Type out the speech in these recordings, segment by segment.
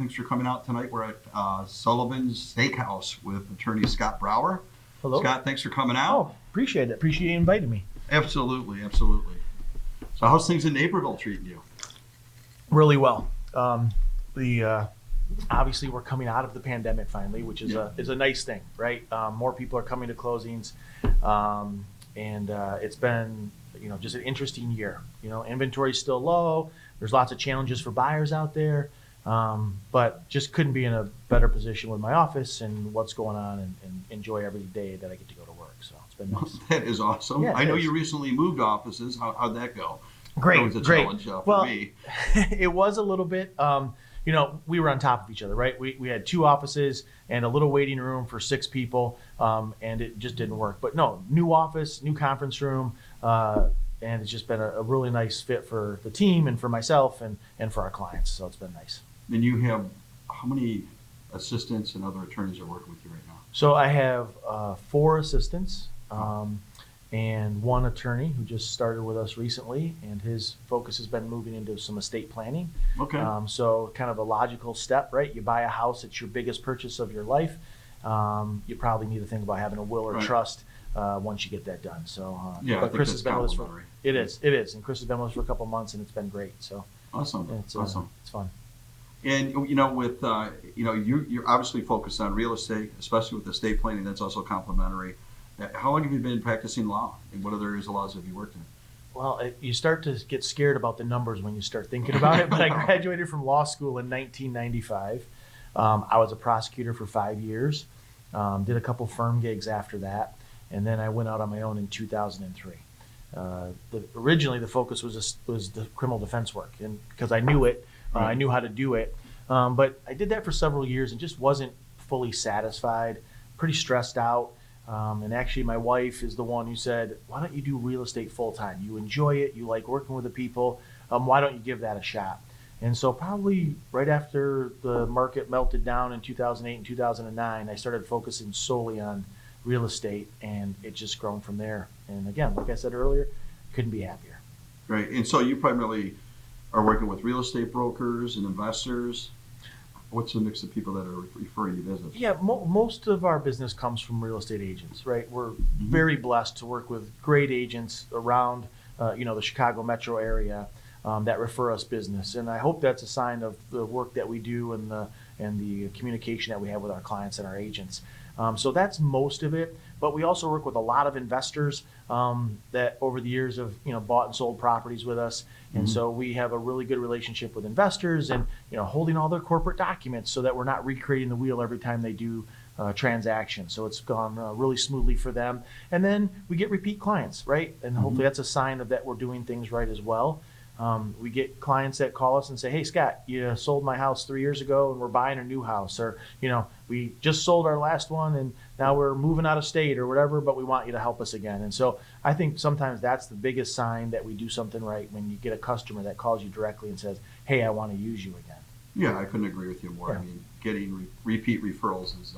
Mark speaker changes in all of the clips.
Speaker 1: Thanks for coming out tonight. We're at Sullivan's Steakhouse with attorney Scott Brower.
Speaker 2: Hello.
Speaker 1: Scott, thanks for coming out.
Speaker 2: Oh, appreciate it. Appreciate you inviting me.
Speaker 1: Absolutely, absolutely. So how's things in Naperville treating you?
Speaker 2: Really well. Obviously we're coming out of the pandemic finally, which is a nice thing, right? More people are coming to closings, and it's been just an interesting year. Inventory's still low. There's lots of challenges for buyers out there, but just couldn't be in a better position with my office and what's going on, and enjoy every day that I get to go to work. So it's been nice.
Speaker 1: That is awesome.
Speaker 2: Yeah,
Speaker 1: I know you recently moved offices. How'd that go?
Speaker 2: Great,
Speaker 1: That was a
Speaker 2: great.
Speaker 1: challenge for me.
Speaker 2: It was a little bit. We were on top of each other, right? We had 2 offices and a little waiting room for 6 people, and it just didn't work. But no, new office, new conference room, and it's just been a really nice fit for the team and for myself and for our clients. So it's been nice.
Speaker 1: And you have how many assistants and other attorneys are working with you right now?
Speaker 2: So I have 4 assistants and 1 attorney who just started with us recently, and his focus has been moving into some estate planning.
Speaker 1: Okay.
Speaker 2: So kind of a logical step, right? You buy a house, it's your biggest purchase of your life. You probably need to think about having a will or trust once you get that done. So, but Chris has been with us for it is, and Chris has been with us for a couple months, and it's been great. So
Speaker 1: awesome, awesome,
Speaker 2: it's fun.
Speaker 1: And with you're obviously focused on real estate, especially with estate planning. That's also complementary. How long have you been practicing law, and what other areas of laws have you worked in?
Speaker 2: Well, you start to get scared about the numbers when you start thinking about it. But I graduated from law school in 1995. I was a prosecutor for 5 years. Did a couple firm gigs after that, and then I went out on my own in 2003. Originally, the focus was the criminal defense work, and because I knew it, I knew how to do it. But I did that for several years and just wasn't fully satisfied. Pretty stressed out. And actually, my wife is the one who said, "Why don't you do real estate full time? You enjoy it. You like working with the people. Why don't you give that a shot?" And so probably right after the market melted down in 2008 and 2009, I started focusing solely on real estate, and it just grown from there. And again, like I said earlier, couldn't be happier.
Speaker 1: Right. And so you primarily are working with real estate brokers and investors. What's the mix of people that are referring you business?
Speaker 2: Yeah, most of our business comes from real estate agents, right? We're very blessed to work with great agents around, the Chicago metro area that refer us business, and I hope that's a sign of the work that we do and the communication that we have with our clients and our agents. So that's most of it. But we also work with a lot of investors that over the years have bought and sold properties with us, and so we have a really good relationship with investors, and holding all their corporate documents so that we're not recreating the wheel every time they do transactions. So it's gone really smoothly for them, and then we get repeat clients, right? And hopefully that's a sign of that we're doing things right as well. We get clients that call us and say, "Hey, Scott, you sold my house 3 years ago and we're buying a new house," or, "We just sold our last one and now we're moving out of state," or whatever, "but we want you to help us again." And so I think sometimes that's the biggest sign that we do something right, when you get a customer that calls you directly and says, "Hey, I want to use you again."
Speaker 1: Yeah, I couldn't agree with you more.
Speaker 2: Yeah.
Speaker 1: I mean, getting repeat referrals is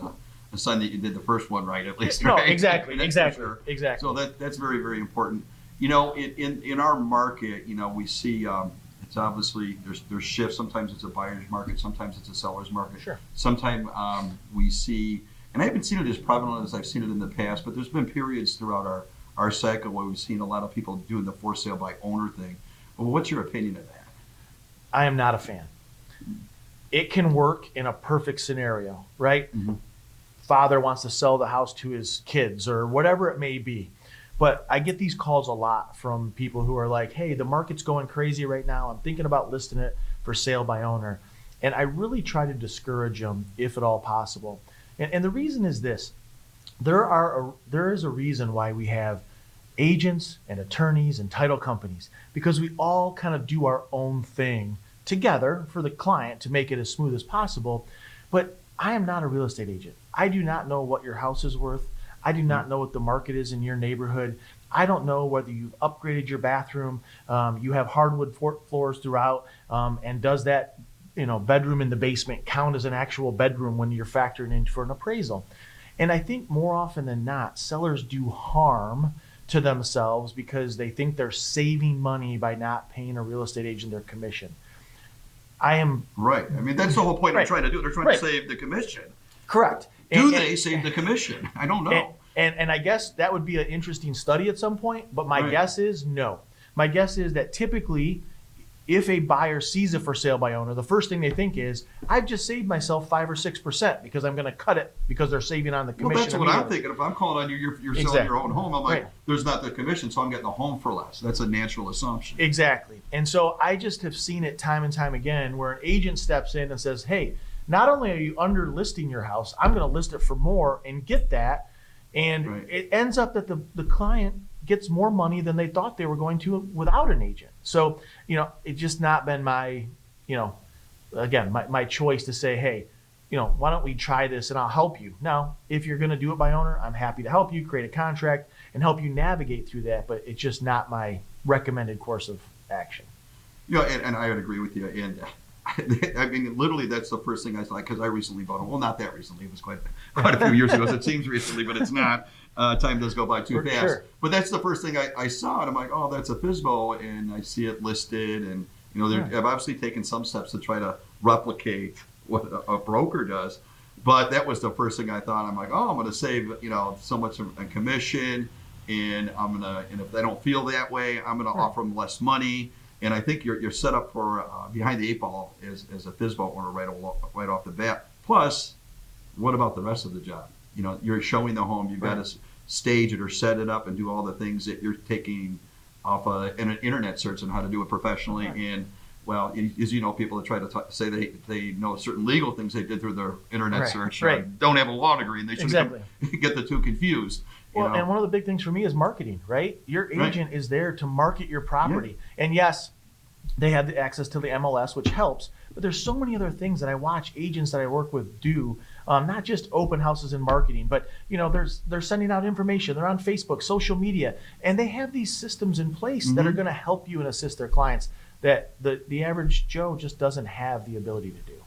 Speaker 1: a sign that you did the first one right, at least.
Speaker 2: No,
Speaker 1: right?
Speaker 2: exactly.
Speaker 1: Sure.
Speaker 2: So
Speaker 1: that's very, very important. In our market, we see it's obviously there's shifts. Sometimes it's a buyer's market, sometimes it's a seller's market.
Speaker 2: Sure.
Speaker 1: Sometimes we see, and I haven't seen it as prevalent as I've seen it in the past, but there's been periods throughout our cycle where we've seen a lot of people doing the for sale by owner thing. Well, what's your opinion of that?
Speaker 2: I am not a fan. It can work in a perfect scenario, right? Father wants to sell the house to his kids or whatever it may be. But I get these calls a lot from people who are like, "Hey, the market's going crazy right now. I'm thinking about listing it for sale by owner." And I really try to discourage them if at all possible. And the reason is this. There is a reason why we have agents and attorneys and title companies, because we all kind of do our own thing together for the client to make it as smooth as possible. But I am not a real estate agent. I do not know what your house is worth. I do not know what the market is in your neighborhood. I don't know whether you've upgraded your bathroom. You have hardwood floors throughout, and does that bedroom in the basement count as an actual bedroom when you're factoring in for an appraisal? And I think more often than not, sellers do harm to themselves because they think they're saving money by not paying a real estate agent their commission. I am
Speaker 1: Right. I mean, that's the whole point
Speaker 2: Right.
Speaker 1: I'm trying to do. They're trying
Speaker 2: Right.
Speaker 1: to save the commission.
Speaker 2: correct.
Speaker 1: Do they save the commission? I don't know.
Speaker 2: And I guess that would be an interesting study at some point, but my
Speaker 1: Right.
Speaker 2: guess is no. My guess is that typically, if a buyer sees a for sale by owner, the first thing they think is, I've just saved myself 5 or 6% because I'm going to cut it because they're saving on the
Speaker 1: Well,
Speaker 2: commission.
Speaker 1: that's what I'm
Speaker 2: immediately.
Speaker 1: thinking. If I'm calling on you, you're selling
Speaker 2: Exactly.
Speaker 1: your own home. I'm like,
Speaker 2: Right.
Speaker 1: there's not the commission, so I'm getting the home for less. That's a natural assumption.
Speaker 2: Exactly. And so I just have seen it time and time again where an agent steps in and says, hey, not only are you under listing your house, I'm going to list it for more and get that. And
Speaker 1: Right.
Speaker 2: it ends up that the client gets more money than they thought they were going to without an agent. So, it's just not been my, again, my choice to say, hey, why don't we try this and I'll help you. Now, if you're going to do it by owner, I'm happy to help you create a contract and help you navigate through that, but it's just not my recommended course of action.
Speaker 1: And I would agree with you. And I mean, literally, that's the first thing I saw because I recently bought a home. Well, not that recently. It was quite a few years ago. It seems recently, but it's not. Time does go by too
Speaker 2: For
Speaker 1: fast.
Speaker 2: sure.
Speaker 1: But that's the first thing I saw, and I'm like, oh, that's a FSBO, and I see it listed, and I've obviously taken some steps to try to replicate what a broker does. But that was the first thing I thought. I'm like, oh, I'm going to save so much in commission, and and if they don't feel that way, I'm going to offer them less money. And I think you're set up for behind the eight ball as a FSBO owner right off the bat. Plus, what about the rest of the job? You're showing the home. You've got to stage it or set it up and do all the things that you're taking off an internet search on how to do it professionally.
Speaker 2: Right.
Speaker 1: And well, as you know, people that try to say they know certain legal things they did through their internet
Speaker 2: Right.
Speaker 1: search
Speaker 2: Right.
Speaker 1: don't have a law degree, and they shouldn't
Speaker 2: Exactly.
Speaker 1: get the two confused.
Speaker 2: Well, and one of the big things for me is marketing, right? Your agent is there to market your property. And yes, they have the access to the MLS, which helps, but there's so many other things that I watch agents that I work with do, not just open houses and marketing, but they're sending out information. They're on Facebook, social media, and they have these systems in place that are going to help you and assist their clients that the average Joe just doesn't have the ability to do.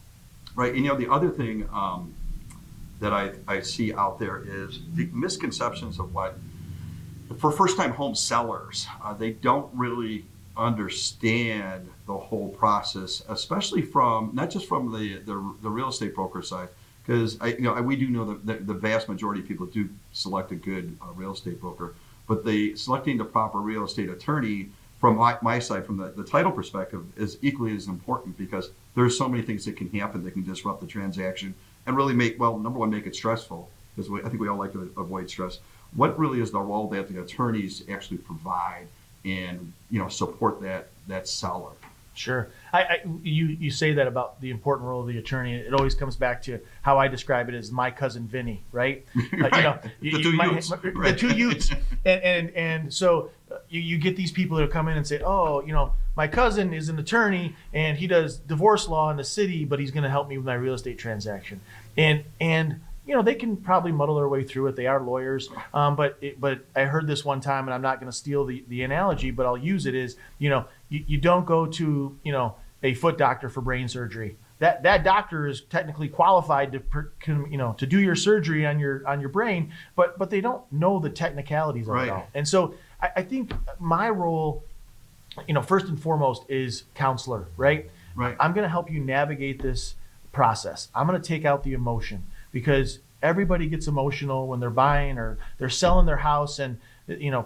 Speaker 1: Right. And the other thing that I see out there is the misconceptions of what, for first-time home sellers, they don't really understand the whole process, especially from not just from the real estate broker side, because we do know that the vast majority of people do select a good real estate broker, but selecting the proper real estate attorney from my side, from the title perspective, is equally as important, because there's so many things that can happen that can disrupt the transaction and really number one, make it stressful, because I think we all like to avoid stress. What really is the role that the attorneys actually provide and support that seller?
Speaker 2: Sure. You say that about the important role of the attorney. It always comes back to how I describe it as my cousin Vinny, right?
Speaker 1: Right. The two Utes.
Speaker 2: And so you get these people that come in and say, oh, my cousin is an attorney and he does divorce law in the city, but he's going to help me with my real estate transaction. And they can probably muddle their way through it. They are lawyers. But I heard this one time, and I'm not going to steal the analogy, but I'll use it, is, you don't go to, a foot doctor for brain surgery. That doctor is technically qualified to do your surgery on your brain, but they don't know the technicalities of it all. And so I think my role, first and foremost, is counselor, right?
Speaker 1: Right.
Speaker 2: I'm going to help you navigate this process. I'm going to take out the emotion, because everybody gets emotional when they're buying or they're selling their house, and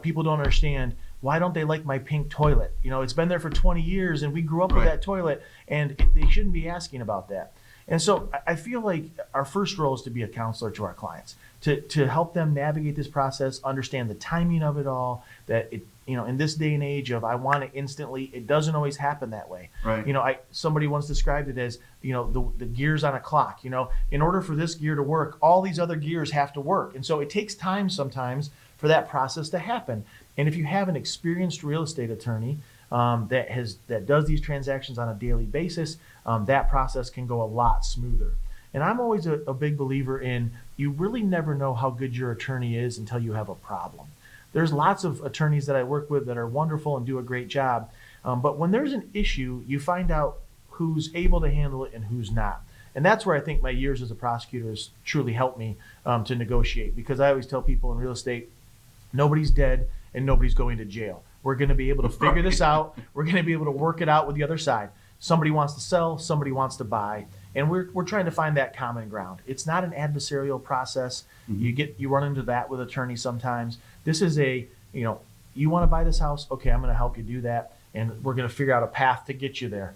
Speaker 2: people don't understand, why don't they like my pink toilet? It's been there for 20 years and we grew up with that toilet, and they shouldn't be asking about that. And so I feel like our first role is to be a counselor to our clients, to help them navigate this process, understand the timing of it all, that in this day and age of I want it instantly, it doesn't always happen that way.
Speaker 1: Right.
Speaker 2: Somebody once described it as, the gears on a clock. In order for this gear to work, all these other gears have to work. And so it takes time sometimes for that process to happen. And if you have an experienced real estate attorney that does these transactions on a daily basis, that process can go a lot smoother. And I'm always a big believer in, you really never know how good your attorney is until you have a problem. There's lots of attorneys that I work with that are wonderful and do a great job. But when there's an issue, you find out who's able to handle it and who's not. And that's where I think my years as a prosecutor has truly helped me to negotiate, because I always tell people in real estate, nobody's dead and nobody's going to jail. We're going to be able to figure this out. We're going to be able to work it out with the other side. somebody wants to sell, somebody wants to buy, and we're trying to find that common ground. It's not an adversarial process. You run into that with attorneys sometimes. This is you want to buy this house, okay, I'm going to help you do that, and we're going to figure out a path to get you there.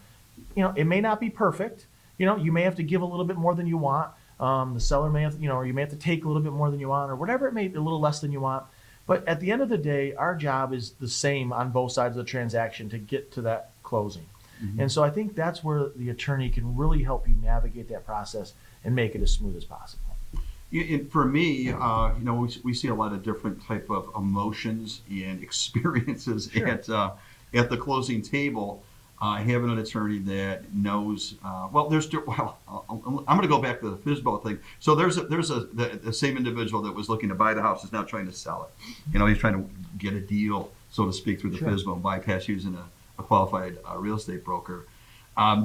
Speaker 2: It may not be perfect. You may have to give a little bit more than you want. The seller may have, or you may have to take a little bit more than you want, or whatever it may be, a little less than you want. But at the end of the day, our job is the same on both sides of the transaction to get to that closing. And so I think that's where the attorney can really help you navigate that process and make it as smooth as possible.
Speaker 1: For me, we see a lot of different type of emotions and experiences at the closing table. Having an attorney that knows, I'm going to go back to the FSBO thing. So the same individual that was looking to buy the house is now trying to sell it. He's trying to get a deal, so to speak, through the FSBO and bypass using a qualified real estate broker.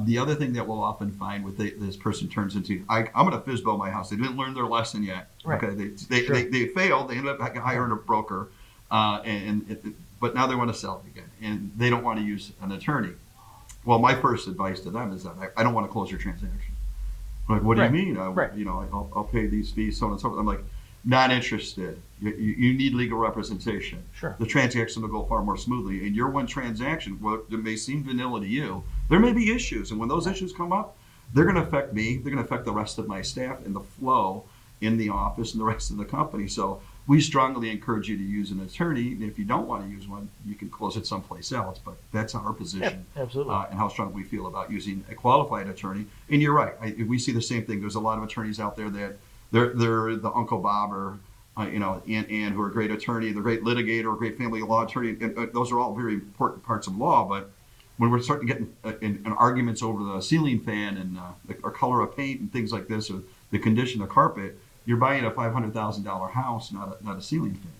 Speaker 1: The other thing that we'll often find with this person turns into, I'm going to FSBO my house. They didn't learn their lesson yet.
Speaker 2: Right.
Speaker 1: Okay, they failed. They ended up hiring a broker, but now they want to sell it again, and they don't want to use an attorney. Well, my first advice to them is that I don't want to close your transaction. I'm like, what do you mean? I'll pay these fees, so on and so forth. I'm like, not interested. You need legal representation.
Speaker 2: Sure.
Speaker 1: The transaction will go far more smoothly. And your one transaction, well, it may seem vanilla to you, there may be issues. And when those issues come up, they're going to affect me. They're going to affect the rest of my staff and the flow in the office and the rest of the company. So we strongly encourage you to use an attorney. And if you don't want to use one, you can close it someplace else. But that's our position.
Speaker 2: Yeah, absolutely.
Speaker 1: And how strong we feel about using a qualified attorney. And you're right. We see the same thing. There's a lot of attorneys out there that they're the Uncle Bob or Aunt Ann, who are a great attorney, they're a great litigator, a great family law attorney. And those are all very important parts of law. But when we're starting to get in arguments over the ceiling fan and or color of paint and things like this, or the condition of carpet, you're buying a $500,000 house, not a ceiling fan.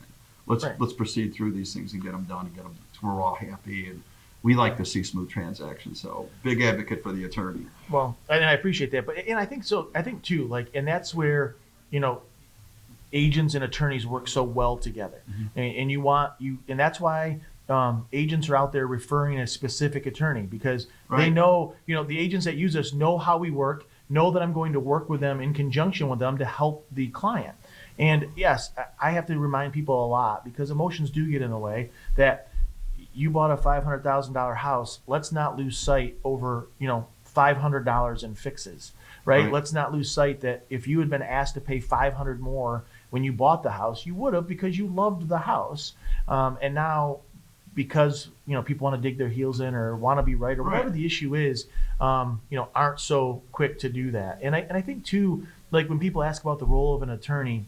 Speaker 1: Let's proceed through these things and get them done and get them to where we're all happy. And we like to see smooth transactions. So big advocate for the attorney.
Speaker 2: Well, and I appreciate that. And I think so. I think too, and that's where, agents and attorneys work so well together. And that's why agents are out there referring a specific attorney, because they know, the agents that use us know how we work, know that I'm going to work with them in conjunction with them to help the client. And yes, I have to remind people a lot, because emotions do get in the way, that you bought a $500,000 house. Let's not lose sight over, $500 in fixes, right? Let's not lose sight that if you had been asked to pay $500 more when you bought the house, you would have, because you loved the house. And now, because people want to dig their heels in or want to be right or whatever the issue is, aren't so quick to do that. And I think too, like when people ask about the role of an attorney,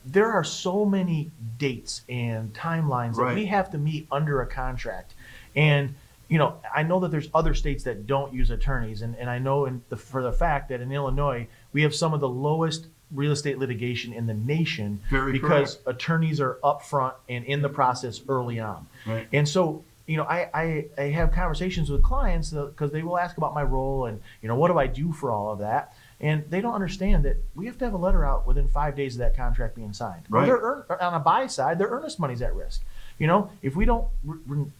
Speaker 2: there are so many dates and timelines that we have to meet under a contract. And I know that there's other states that don't use attorneys, and I know for the fact that in Illinois we have some of the lowest real estate litigation in the nation, because attorneys are upfront and in the process early on. And so, I have conversations with clients because they will ask about my role and, what do I do for all of that? And they don't understand that we have to have a letter out within 5 days of that contract being signed. Or on a buy side, their earnest money's at risk. If we don't,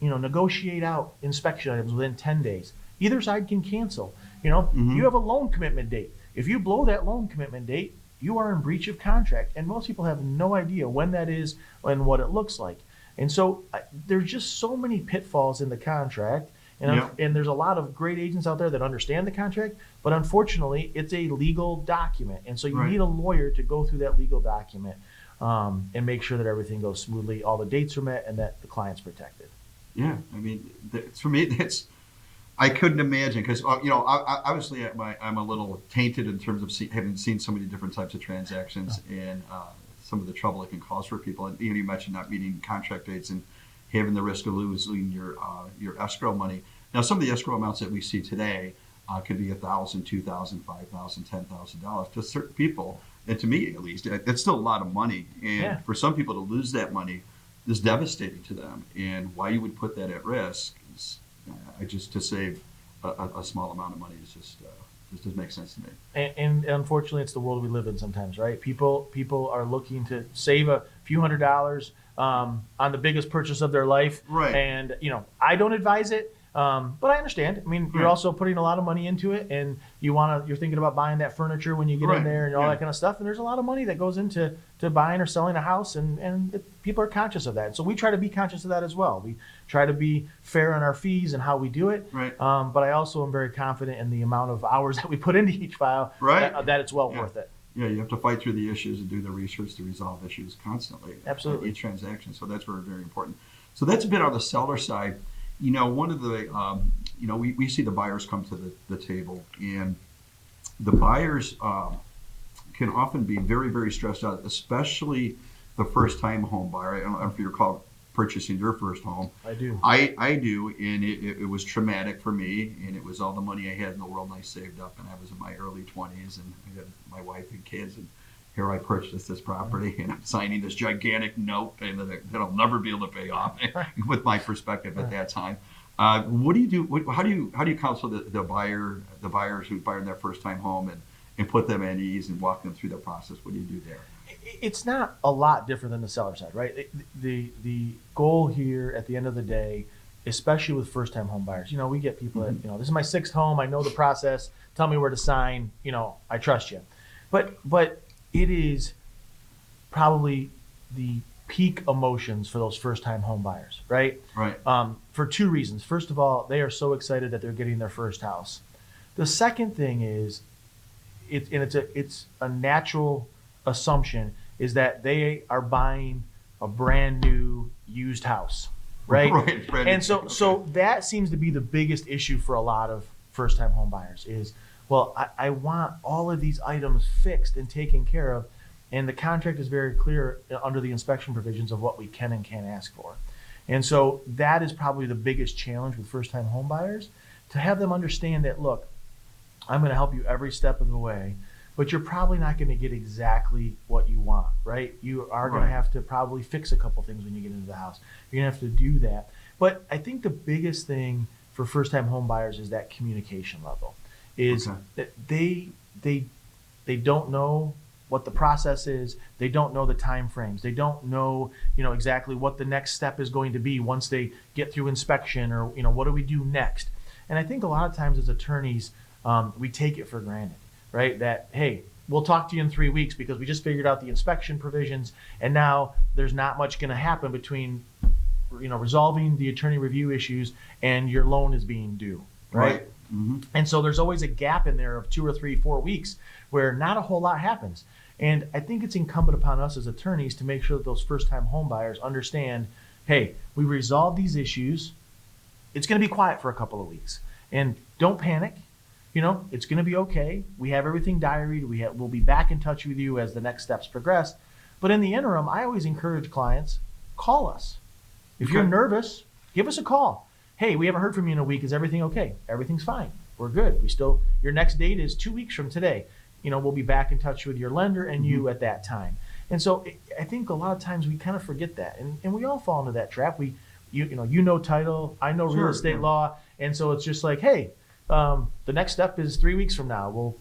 Speaker 2: negotiate out inspection items within 10 days, either side can cancel. You have a loan commitment date. If you blow that loan commitment date, you are in breach of contract. And most people have no idea when that is and what it looks like. And so there's just so many pitfalls in the contract. And there's a lot of great agents out there that understand the contract, but unfortunately, it's a legal document. And so you need a lawyer to go through that legal document and make sure that everything goes smoothly, all the dates are met, and that the client's protected.
Speaker 1: Yeah, I mean, for me, I couldn't imagine, because obviously I'm a little tainted in terms of having seen so many different types of transactions and some of the trouble it can cause for people. And you mentioned not meeting contract dates and having the risk of losing your escrow money. Now, some of the escrow amounts that we see today could be $1,000, $2,000, $5,000, $10,000 to certain people, and to me at least, that's still a lot of money. And for some people to lose that money is devastating to them. And why you would put that at risk is just to save a small amount of money is just doesn't make sense to me.
Speaker 2: And unfortunately, it's the world we live in sometimes, right? People are looking to save a few $100s on the biggest purchase of their life. And, I don't advise it. But I understand. I mean, you're
Speaker 1: Right.
Speaker 2: also putting a lot of money into it, and you're thinking about buying that furniture when you get
Speaker 1: Right.
Speaker 2: in there and all
Speaker 1: Yeah.
Speaker 2: that kind of stuff. And there's a lot of money that goes into buying or selling a house, and people are conscious of that. And so we try to be conscious of that as well. We try to be fair on our fees and how we do it.
Speaker 1: Right.
Speaker 2: But I also am very confident in the amount of hours that we put into each file.
Speaker 1: Right.
Speaker 2: That it's well
Speaker 1: Yeah.
Speaker 2: worth it.
Speaker 1: Yeah, you have to fight through the issues and do the research to resolve issues constantly.
Speaker 2: Absolutely.
Speaker 1: Each transaction. So that's very, very important. So that's a bit on the seller side. One of the, we see the buyers come to the table, and the buyers can often be very, very stressed out, especially the first-time home buyer. I don't know if you recall purchasing your first home.
Speaker 2: I do.
Speaker 1: I do, and it was traumatic for me, and it was all the money I had in the world, and I saved up, and I was in my early 20s, and I had my wife and kids, and here I purchased this property, and I'm signing this gigantic note that I'll never be able to pay off with my perspective at that time. What do you do? How do you counsel the buyers who buy their first time home and put them at ease and walk them through the process? What do you do there?
Speaker 2: It's not a lot different than the seller side, right? The goal here at the end of the day, especially with first time home buyers, we get people that, this is my sixth home. I know the process. Tell me where to sign. I trust you. But it is probably the peak emotions for those first time home buyers, right?
Speaker 1: Right.
Speaker 2: For two reasons. First of all, they are so excited that they're getting their first house. The second thing is, it's a natural assumption is that they are buying a brand new used house, right?
Speaker 1: Right.
Speaker 2: And so that seems to be the biggest issue for a lot of first time home buyers is, well, I want all of these items fixed and taken care of, and the contract is very clear under the inspection provisions of what we can and can't ask for. And so that is probably the biggest challenge with first time home buyers, to have them understand that, look, I'm going to help you every step of the way, but you're probably not going to get exactly what you want, right? You are going to have to probably fix a couple things when you get into the house. You're going to have to do that. But I think the biggest thing for first time home buyers is that communication level. Is that they don't know what the process is. They don't know the time frames. They don't know, exactly what the next step is going to be once they get through inspection, or, what do we do next? And I think a lot of times as attorneys, we take it for granted, right? That, hey, we'll talk to you in 3 weeks because we just figured out the inspection provisions, and now there's not much going to happen between, resolving the attorney review issues and your loan is being due, right?
Speaker 1: Mm-hmm.
Speaker 2: And so there's always a gap in there of 2 or 3, 4 weeks where not a whole lot happens. And I think it's incumbent upon us as attorneys to make sure that those first-time home buyers understand, hey, we resolve these issues. It's going to be quiet for a couple of weeks. And don't panic. It's going to be okay. We have everything diaried. We'll be back in touch with you as the next steps progress. But in the interim, I always encourage clients, call us. If you're nervous, give us a call. Hey, we haven't heard from you in a week. Is everything okay? Everything's fine. We're good. Your next date is 2 weeks from today. We'll be back in touch with your lender and you at that time. And so I think a lot of times we kind of forget that. And we all fall into that trap. Title, I know real estate law. And so it's just like, hey, the next step is 3 weeks from now. We'll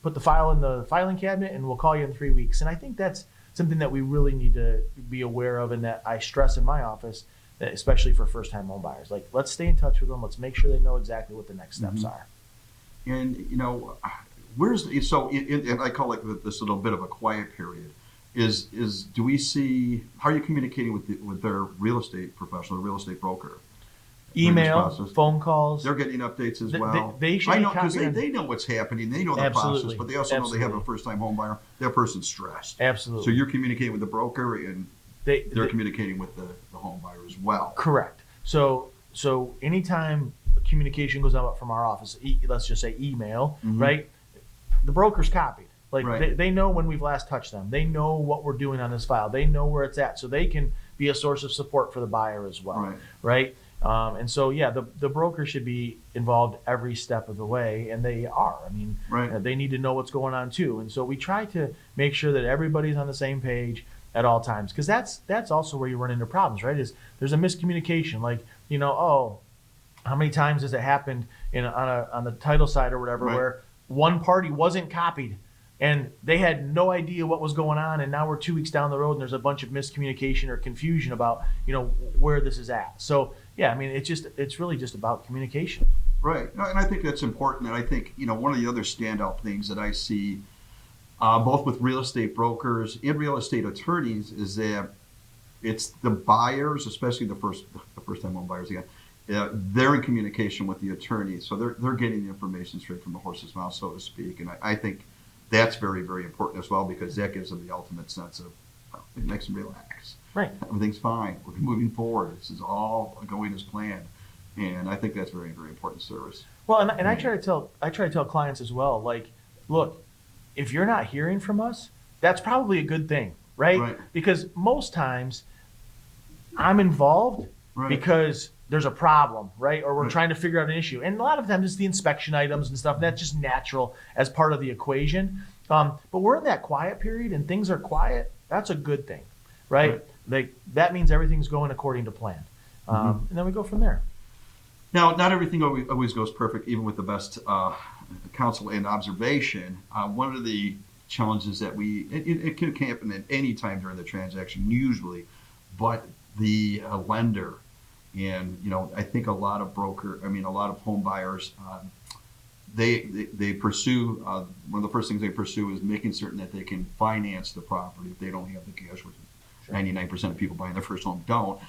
Speaker 2: put the file in the filing cabinet and we'll call you in 3 weeks. And I think that's something that we really need to be aware of, and that I stress in my office, especially for first-time home buyers. Like, let's stay in touch with them. Let's make sure they know exactly what the next steps are.
Speaker 1: And and I call it this little bit of a quiet period. Do we see, how are you communicating with their real estate professional, real estate broker?
Speaker 2: Email, phone calls.
Speaker 1: They're getting updates as well.
Speaker 2: They should.
Speaker 1: I know, because they know what's happening. They know the process, but they also know they have a first-time home buyer. That person's stressed.
Speaker 2: Absolutely.
Speaker 1: So you're communicating with the broker, and they're communicating with the home buyer as well.
Speaker 2: Correct. So anytime communication goes out from our office, let's just say email, right? The broker's copied. Like they know when we've last touched them. They know what we're doing on this file. They know where it's at, so they can be a source of support for the buyer as well, right? And so, the broker should be involved every step of the way, and they are. I mean, they need to know what's going on too. And so we try to make sure that everybody's on the same page at all times, because that's also where you run into problems, right? Is there's a miscommunication, like, how many times has it happened on the title side or whatever, where one party wasn't copied and they had no idea what was going on, and now we're 2 weeks down the road and there's a bunch of miscommunication or confusion about where this is at. So yeah, I mean, it's really just about communication.
Speaker 1: Right. No, and I think that's important. And I think, one of the other standout things that I see, both with real estate brokers and real estate attorneys, is that it's the buyers, especially the first time home buyers again, they're in communication with the attorney. So they're getting the information straight from the horse's mouth, so to speak. And I think that's very, very important as well, because that gives them the ultimate sense of, it makes them relax.
Speaker 2: Right.
Speaker 1: Everything's fine. We're moving forward. This is all going as planned. And I think that's very, very important service.
Speaker 2: Well, and I try to tell clients as well, like, look, if you're not hearing from us, that's probably a good thing, right?
Speaker 1: Right.
Speaker 2: Because most times I'm involved
Speaker 1: Right.
Speaker 2: because there's a problem, right? Or we're
Speaker 1: Right.
Speaker 2: trying to figure out an issue. And a lot of times it's the inspection items and stuff. And that's just natural as part of the equation. But we're in that quiet period and things are quiet. That's a good thing, right? That means everything's going according to plan. And then we go from there.
Speaker 1: Now, not everything always goes perfect, even with the best counsel and observation. One of the challenges that it can happen at any time during the transaction, usually, but the lender, and I think a lot of home buyers, they pursue, one of the first things they pursue is making certain that they can finance the property if they don't have the cash, which 99% of people buying their first home don't.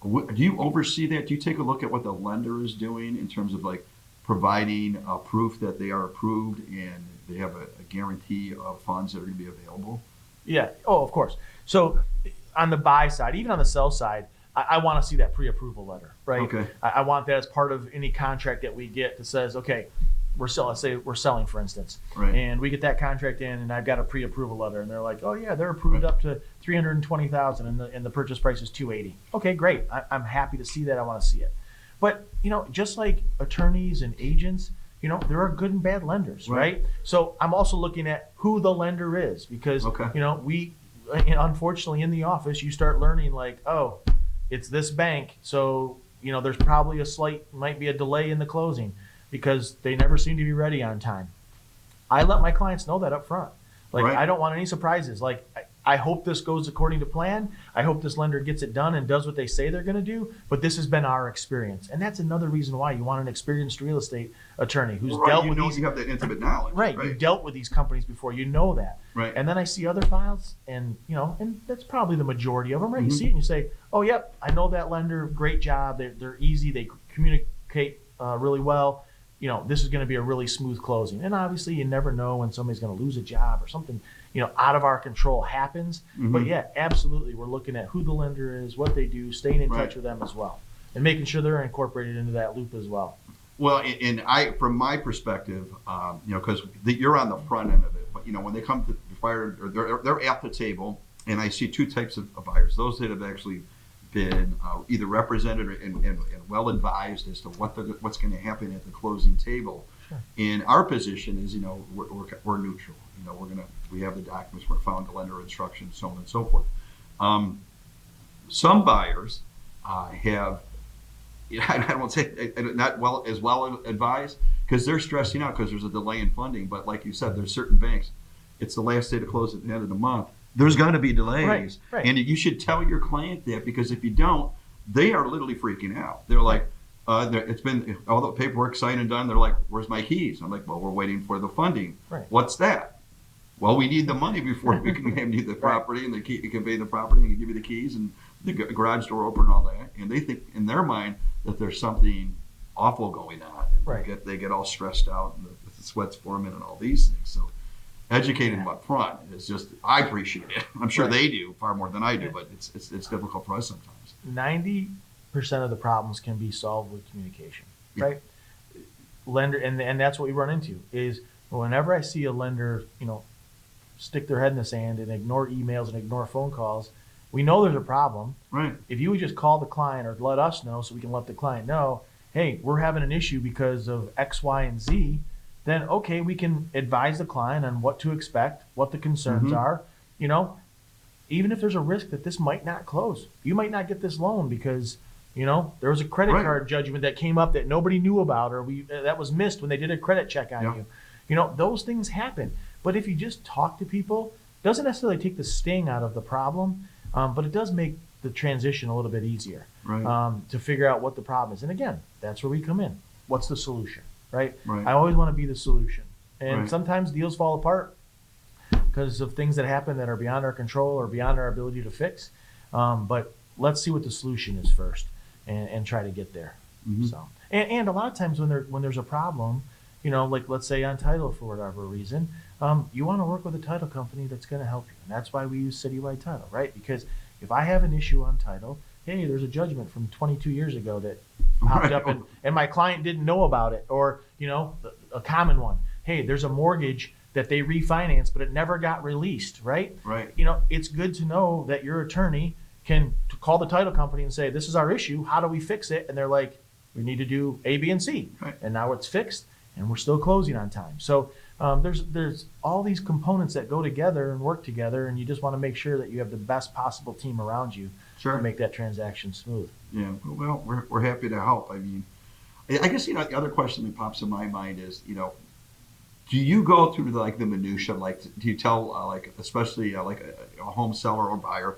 Speaker 1: Do you oversee that? Do you take a look at what the lender is doing in terms of like providing proof that they are approved and they have a guarantee of funds that are going to be available?
Speaker 2: Yeah. Oh, of course. So on the buy side, even on the sell side, I want to see that pre-approval letter, right?
Speaker 1: Okay.
Speaker 2: I want that as part of any contract that we get that says, okay, let's say we're selling, for instance,
Speaker 1: Right.
Speaker 2: and we get that contract in, and I've got a pre-approval letter, and they're like, oh yeah, they're approved up to $320,000, and the purchase price is $280. Okay, great. I'm happy to see that. I want to see it. But just like attorneys and agents, there are good and bad lenders, right? So I'm also looking at who the lender is, because we unfortunately in the office you start learning like, oh, it's this bank, so there's probably might be a delay in the closing, because they never seem to be ready on time. I let my clients know that up front. Like, I don't want any surprises. Like, I hope this goes according to plan. I hope this lender gets it done and does what they say they're going to do. But this has been our experience. And that's another reason why you want an experienced real estate attorney who's dealt with these.
Speaker 1: You have that intimate knowledge.
Speaker 2: Right. You've dealt with these companies before. You know that.
Speaker 1: Right.
Speaker 2: And then I see other files, and, and that's probably the majority of them, right? You see it and you say, oh, yep, I know that lender. Great job. They're easy. They communicate really well. This is going to be a really smooth closing. And obviously you never know when somebody's going to lose a job or something, out of our control happens. But yeah, absolutely. We're looking at who the lender is, what they do, staying in touch with them as well, and making sure they're incorporated into that loop as well.
Speaker 1: Well, from my perspective, because you're on the front end of it, but when they come to the buyer, or they're at the table, and I see two types of buyers: those that have actually been either represented and well advised as to what's going to happen at the closing table. Sure. And our position is, we're neutral. We have the documents, we're found the lender instructions, so on and so forth. Some buyers have, I won't say not as well advised, because they're stressing out because there's a delay in funding. But like you said, there's certain banks, it's the last day to close at the end of the month. There's going to be delays. Right. And you should tell your client that, because if you don't, they are literally freaking out. They're like, it's been all the paperwork signed and done. They're like, where's my keys? I'm like, well, we're waiting for the funding. Right. What's that? Well, we need the money before we can hand you the property and convey the property and give you the keys and the garage door open and all that. And they think in their mind that there's something awful going on. And they get all stressed out, and the sweat's forming and all these things. So educating them up front is just, I appreciate it. I'm sure they do far more than I do, but it's difficult for us sometimes.
Speaker 2: 90% of the problems can be solved with communication, right? Lender, and that's what we run into is whenever I see a lender, stick their head in the sand and ignore emails and ignore phone calls, we know there's a problem.
Speaker 1: Right.
Speaker 2: If you would just call the client or let us know so we can let the client know, hey, we're having an issue because of X, Y, and Z, then okay, we can advise the client on what to expect, what the concerns are. Even if there's a risk that this might not close, you might not get this loan because there was a credit card judgment that came up that nobody knew about, or that was missed when they did a credit check on you. Those things happen. But if you just talk to people, it doesn't necessarily take the sting out of the problem, but it does make the transition a little bit easier,
Speaker 1: Right.
Speaker 2: to figure out what the problem is. And again, that's where we come in. What's the solution, right?
Speaker 1: Right.
Speaker 2: I always want to be the solution. And
Speaker 1: Right.
Speaker 2: sometimes deals fall apart because of things that happen that are beyond our control or beyond our ability to fix. But let's see what the solution is first, and try to get there.
Speaker 1: Mhm.
Speaker 2: So, and a lot of times when there's a problem, like let's say on title for whatever reason, you want to work with a title company that's going to help you. And that's why we use Citywide Title, right? Because if I have an issue on title, hey, there's a judgment from 22 years ago that popped
Speaker 1: Right.
Speaker 2: up and my client didn't know about it. Or, a common one. Hey, there's a mortgage that they refinanced, but it never got released, right?
Speaker 1: Right.
Speaker 2: It's good to know that your attorney can call the title company and say, this is our issue. How do we fix it? And they're like, we need to do A, B, and C.
Speaker 1: Right.
Speaker 2: And now it's fixed and we're still closing on time. So there's all these components that go together and work together, and you just want to make sure that you have the best possible team around you
Speaker 1: Sure.
Speaker 2: to make that transaction smooth.
Speaker 1: Yeah. Well, we're happy to help. I mean, I guess the other question that pops in my mind is, do you go through the minutia? Like, do you tell especially like a home seller or buyer,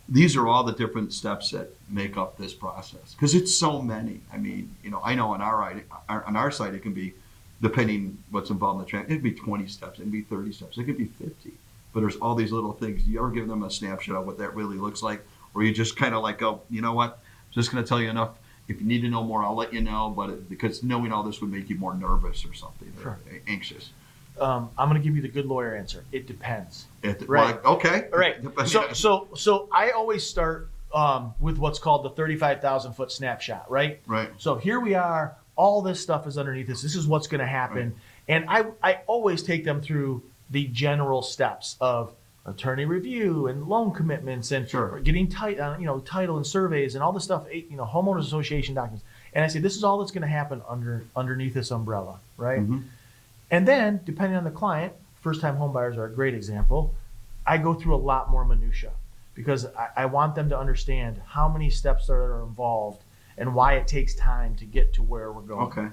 Speaker 1: these are all the different steps that make up this process? Because it's so many. I mean, I know on our side it can be, depending what's involved in the transaction, it could be 20 steps, it could be 30 steps, it could be 50. But there's all these little things. Do you ever give them a snapshot of what that really looks like, or you just kind of go, you know what, I'm just going to tell you enough. If you need to know more, I'll let you know. But because knowing all this would make you more nervous or something, or
Speaker 2: Sure.
Speaker 1: anxious.
Speaker 2: I'm going to give you the good lawyer answer. It depends.
Speaker 1: Right. Okay.
Speaker 2: Right. So I always start with what's called the 35,000 foot snapshot, right?
Speaker 1: Right.
Speaker 2: So here we are. All this stuff is underneath this. This is what's going to happen. Right. And I always take them through the general steps of attorney review and loan commitments and
Speaker 1: Sure.
Speaker 2: getting title and surveys and all this stuff, homeowners association documents. And I say, this is all that's going to happen underneath this umbrella, right?
Speaker 1: Mm-hmm.
Speaker 2: And then, depending on the client, first-time home buyers are a great example. I go through a lot more minutia because I want them to understand how many steps are involved and why it takes time to get to where we're going.
Speaker 1: Okay.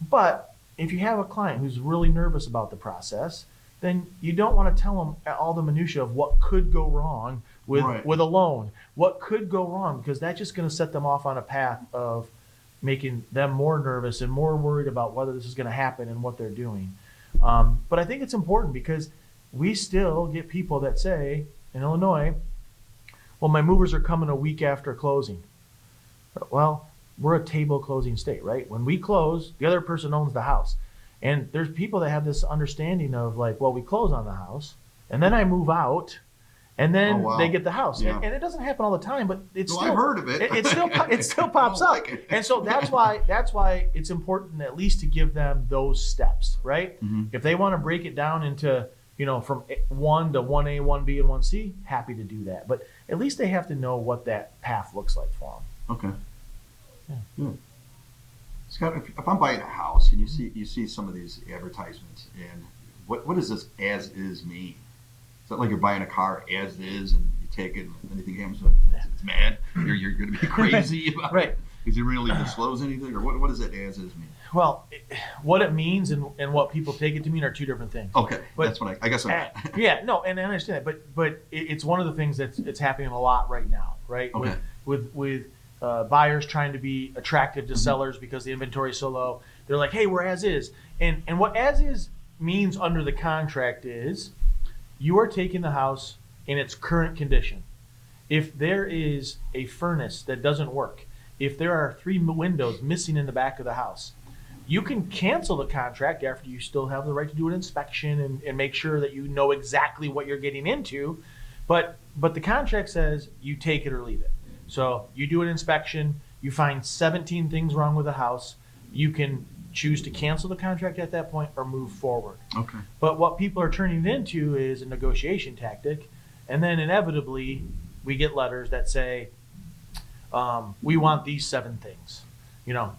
Speaker 2: But if you have a client who's really nervous about the process, then you don't want to tell them all the minutia of what could go wrong with a loan, what could go wrong, because that's just going to set them off on a path of making them more nervous and more worried about whether this is going to happen and what they're doing. But I think it's important because we still get people that say in Illinois, well, my movers are coming a week after closing. Well, we're a table closing state, right? When we close, the other person owns the house. And there's people that have this understanding of well, we close on the house and then I move out and then they get the house.
Speaker 1: Yeah.
Speaker 2: And it doesn't happen all the time, but it's
Speaker 1: Well,
Speaker 2: still,
Speaker 1: I've heard of it.
Speaker 2: It still pops up.
Speaker 1: Like it.
Speaker 2: And so that's why it's important at least to give them those steps, right?
Speaker 1: Mm-hmm.
Speaker 2: If they want to break it down into, from 1 to 1A, 1B, and 1C, happy to do that. But at least they have to know what that path looks like for them.
Speaker 1: Okay.
Speaker 2: Yeah.
Speaker 1: Good. Scott, if I'm buying a house and you see some of these advertisements, and what does this as is mean? Is that like you're buying a car as is and you take it and anything happens, it's mad? You're going to be crazy about
Speaker 2: Right.
Speaker 1: it? Is it really disclose anything, or what does that as is mean?
Speaker 2: Well, what it means and what people take it to mean are two different things.
Speaker 1: Okay,
Speaker 2: But-
Speaker 1: that's what I guess.
Speaker 2: Yeah, no, and I understand that, but it's one of the things it's happening a lot right now, right?
Speaker 1: Okay.
Speaker 2: With buyers trying to be attractive to sellers because the inventory is so low. They're like, hey, we're as is. And what as is means under the contract is you are taking the house in its current condition. If there is a furnace that doesn't work, if there are 3 windows missing in the back of the house, you can cancel the contract after you still have the right to do an inspection and make sure that you know exactly what you're getting into. But the contract says you take it or leave it. So you do an inspection, you find 17 things wrong with the house, you can choose to cancel the contract at that point or move forward.
Speaker 1: Okay.
Speaker 2: But what people are turning it into is a negotiation tactic, and then inevitably we get letters that say, we want these 7 things.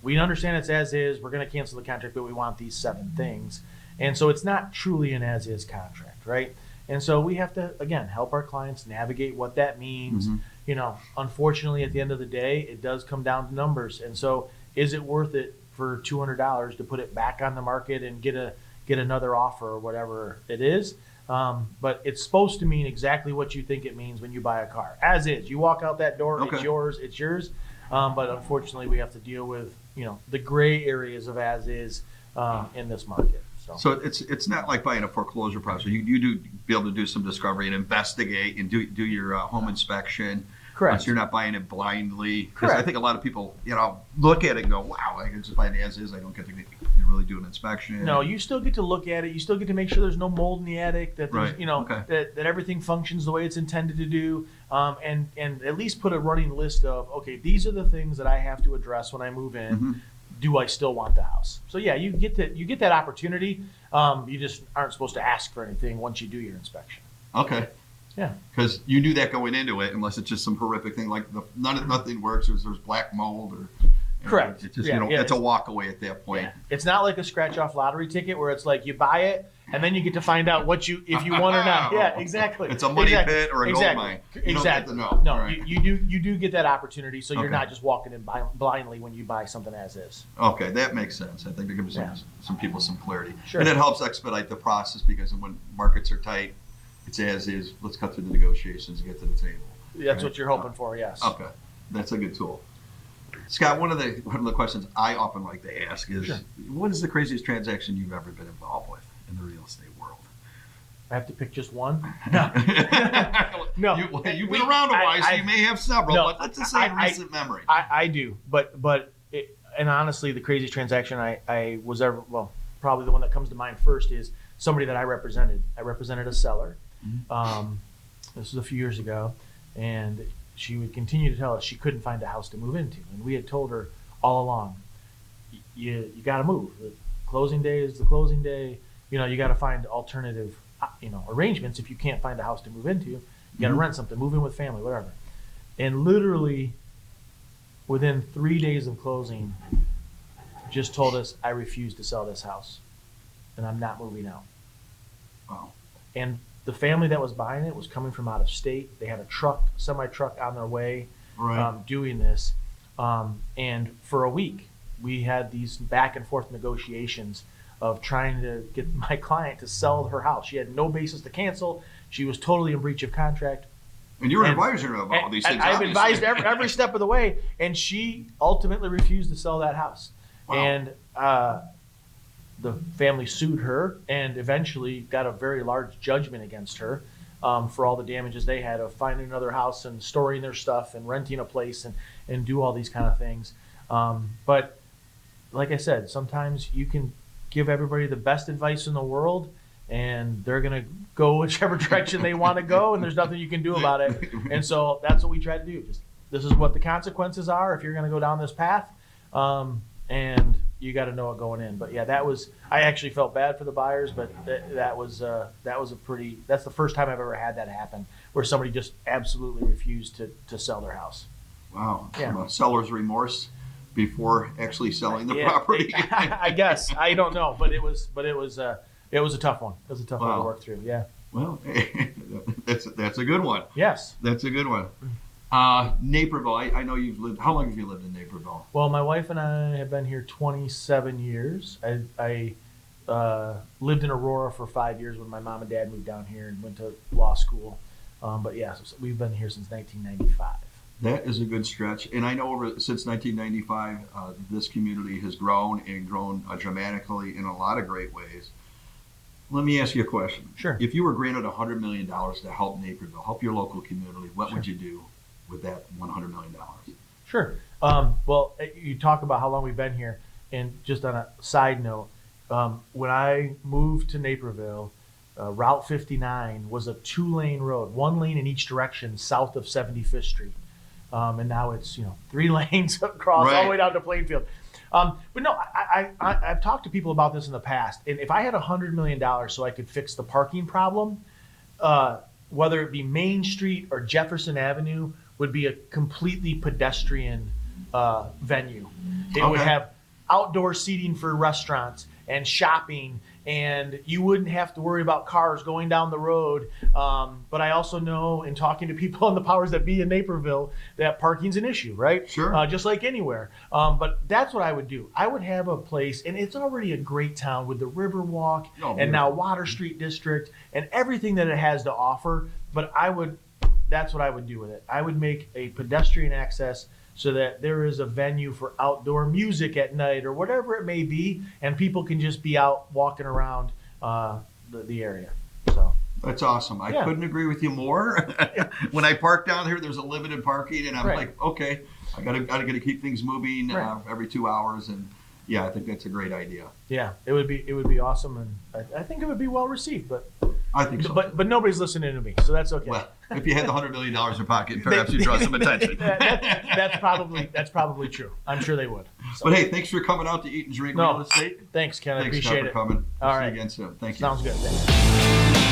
Speaker 2: We understand it's as is, we're going to cancel the contract, but we want these 7 things. And so it's not truly an as is contract, right? And so we have to, again, help our clients navigate what that means.
Speaker 1: Mm-hmm.
Speaker 2: Unfortunately, at the end of the day, it does come down to numbers. And so is it worth it for $200 to put it back on the market and get another offer or whatever it is? But it's supposed to mean exactly what you think it means when you buy a car. As is. You walk out that door,
Speaker 1: Okay.
Speaker 2: it's yours. But unfortunately, we have to deal with, the gray areas of as is in this market.
Speaker 1: So it's not like buying a foreclosure process. You do be able to do some discovery and investigate and do your home inspection.
Speaker 2: Correct.
Speaker 1: So you're not buying it blindly. 'Cause
Speaker 2: Correct.
Speaker 1: I think a lot of people, look at it and go, wow, I can just buy it as is. I don't get to really do an inspection.
Speaker 2: No, you still get to look at it. You still get to make sure there's no mold in the attic, that there's,
Speaker 1: Right. Okay.
Speaker 2: that everything functions the way it's intended to do. And at least put a running list of, okay, these are the things that I have to address when I move in.
Speaker 1: Mhm.
Speaker 2: Do I still want the house? So yeah, you get that opportunity. You just aren't supposed to ask for anything once you do your inspection.
Speaker 1: Okay.
Speaker 2: Yeah.
Speaker 1: Because you knew that going into it, unless it's just some horrific thing like nothing works, or there's black mold, or
Speaker 2: Correct.
Speaker 1: It's just
Speaker 2: Yeah, yeah,
Speaker 1: it's a walk away at that point.
Speaker 2: Yeah. It's not like a scratch off lottery ticket where it's like you buy it and then you get to find out if you won or not. Yeah, exactly.
Speaker 1: It's a money
Speaker 2: Exactly.
Speaker 1: pit or a gold mine. You don't get to know.
Speaker 2: No,
Speaker 1: Right.
Speaker 2: you do get that opportunity, so you're
Speaker 1: Okay.
Speaker 2: not just walking in blindly when you buy something as is.
Speaker 1: Okay, that makes sense. I think it gives
Speaker 2: Yeah.
Speaker 1: some people some clarity.
Speaker 2: Sure.
Speaker 1: And it helps expedite the process, because when markets are tight, it's as is. Let's cut through the negotiations and get to the table.
Speaker 2: That's
Speaker 1: Right.
Speaker 2: what you're hoping for, yes.
Speaker 1: Okay, that's a good tool. Scott, one of the questions I often like to ask is,
Speaker 2: Sure.
Speaker 1: what is the craziest transaction you've ever been involved with in the real estate world?
Speaker 2: I have to pick just one? No. No.
Speaker 1: You've been around a while, so you may have several,
Speaker 2: No,
Speaker 1: but let's just say in recent memory.
Speaker 2: I do, and honestly, the craziest transaction I was ever, well, probably the one that comes to mind first is somebody that I represented. I represented a seller. This was a few years ago, and she would continue to tell us she couldn't find a house to move into, and we had told her all along, you got to move. The closing day is the closing day. You got to find alternative, arrangements. If you can't find a house to move into, you got to rent something, move in with family, whatever. And literally, within 3 days of closing, just told us, I refuse to sell this house, and I'm not moving out.
Speaker 1: Wow.
Speaker 2: And the family that was buying it was coming from out of state. They had a semi-truck on their way,
Speaker 1: Right.
Speaker 2: doing this. And for a week, we had these back and forth negotiations of trying to get my client to sell her house. She had no basis to cancel. She was totally in breach of contract.
Speaker 1: And you're an advisor of all these things.
Speaker 2: I've
Speaker 1: obviously.
Speaker 2: advised every step of the way, and she ultimately refused to sell that house.
Speaker 1: Wow.
Speaker 2: And the family sued her and eventually got a very large judgment against her for all the damages they had of finding another house and storing their stuff and renting a place and do all these kind of things. But like I said, sometimes you can give everybody the best advice in the world, and they're going to go whichever direction they want to go, and there's nothing you can do about it. And so that's what we try to do. This is what the consequences are if you're going to go down this path, and you got to know it going in. But yeah, I actually felt bad for the buyers, but that's the first time I've ever had that happen, where somebody just absolutely refused to sell their house.
Speaker 1: Wow.
Speaker 2: Yeah.
Speaker 1: Well, seller's remorse before actually selling the
Speaker 2: Yeah,
Speaker 1: property.
Speaker 2: I guess. I don't know, but it was a tough one. It was a tough one to
Speaker 1: Wow.
Speaker 2: work through. Yeah.
Speaker 1: Well, that's a good one.
Speaker 2: Yes.
Speaker 1: That's a good one. Naperville. I know you've lived. How long have you lived in Naperville?
Speaker 2: Well, my wife and I have been here 27 years. I lived in Aurora for 5 years when my mom and dad moved down here and went to law school. But yeah, so we've been here since 1995.
Speaker 1: That is a good stretch, and I know since 1995, this community has grown dramatically in a lot of great ways. Let me ask you a question.
Speaker 2: Sure.
Speaker 1: If you were granted $100 million to help Naperville, help your local community, what would you do with that $100 million?
Speaker 2: Sure. Well, you talk about how long we've been here, and just on a side note, when I moved to Naperville, Route 59 was a 2-lane road, 1 lane in each direction south of 75th Street. And now it's 3 lanes across all the way down to Plainfield. But no, I've talked to people about this in the past. And if I had $100 million so I could fix the parking problem, whether it be Main Street or Jefferson Avenue, would be a completely pedestrian venue. It would have outdoor seating for restaurants and shopping and you wouldn't have to worry about cars going down the road. But I also know, in talking to people on the powers that be in Naperville, that parking's an issue, right?
Speaker 1: Sure.
Speaker 2: Just like anywhere. But that's what I would do. I would have a place, and it's already a great town with the Riverwalk and now Water Street District and everything that it has to offer. But that's what I would do with it. I would make a pedestrian access so that there is a venue for outdoor music at night or whatever it may be, and people can just be out walking around the area. So
Speaker 1: That's awesome. I couldn't agree with you more. When I park down here, there's a limited parking, and I'm like, okay, I gotta keep things moving every 2 hours, and yeah, I think that's a great idea.
Speaker 2: Yeah, it would be awesome, and I think it would be well received. But
Speaker 1: I think so.
Speaker 2: But nobody's listening to me, so that's okay.
Speaker 1: Well, if you had the $100 million in pocket, perhaps you draw some attention.
Speaker 2: That's probably true. I'm sure they would. So.
Speaker 1: But hey, thanks for coming out to eat and drink real estate.
Speaker 2: Thanks, Ken. I
Speaker 1: Thanks,
Speaker 2: appreciate
Speaker 1: Scott,
Speaker 2: it.
Speaker 1: for coming.
Speaker 2: All
Speaker 1: See
Speaker 2: right.
Speaker 1: you again soon. Thank you.
Speaker 2: Sounds good. Thanks.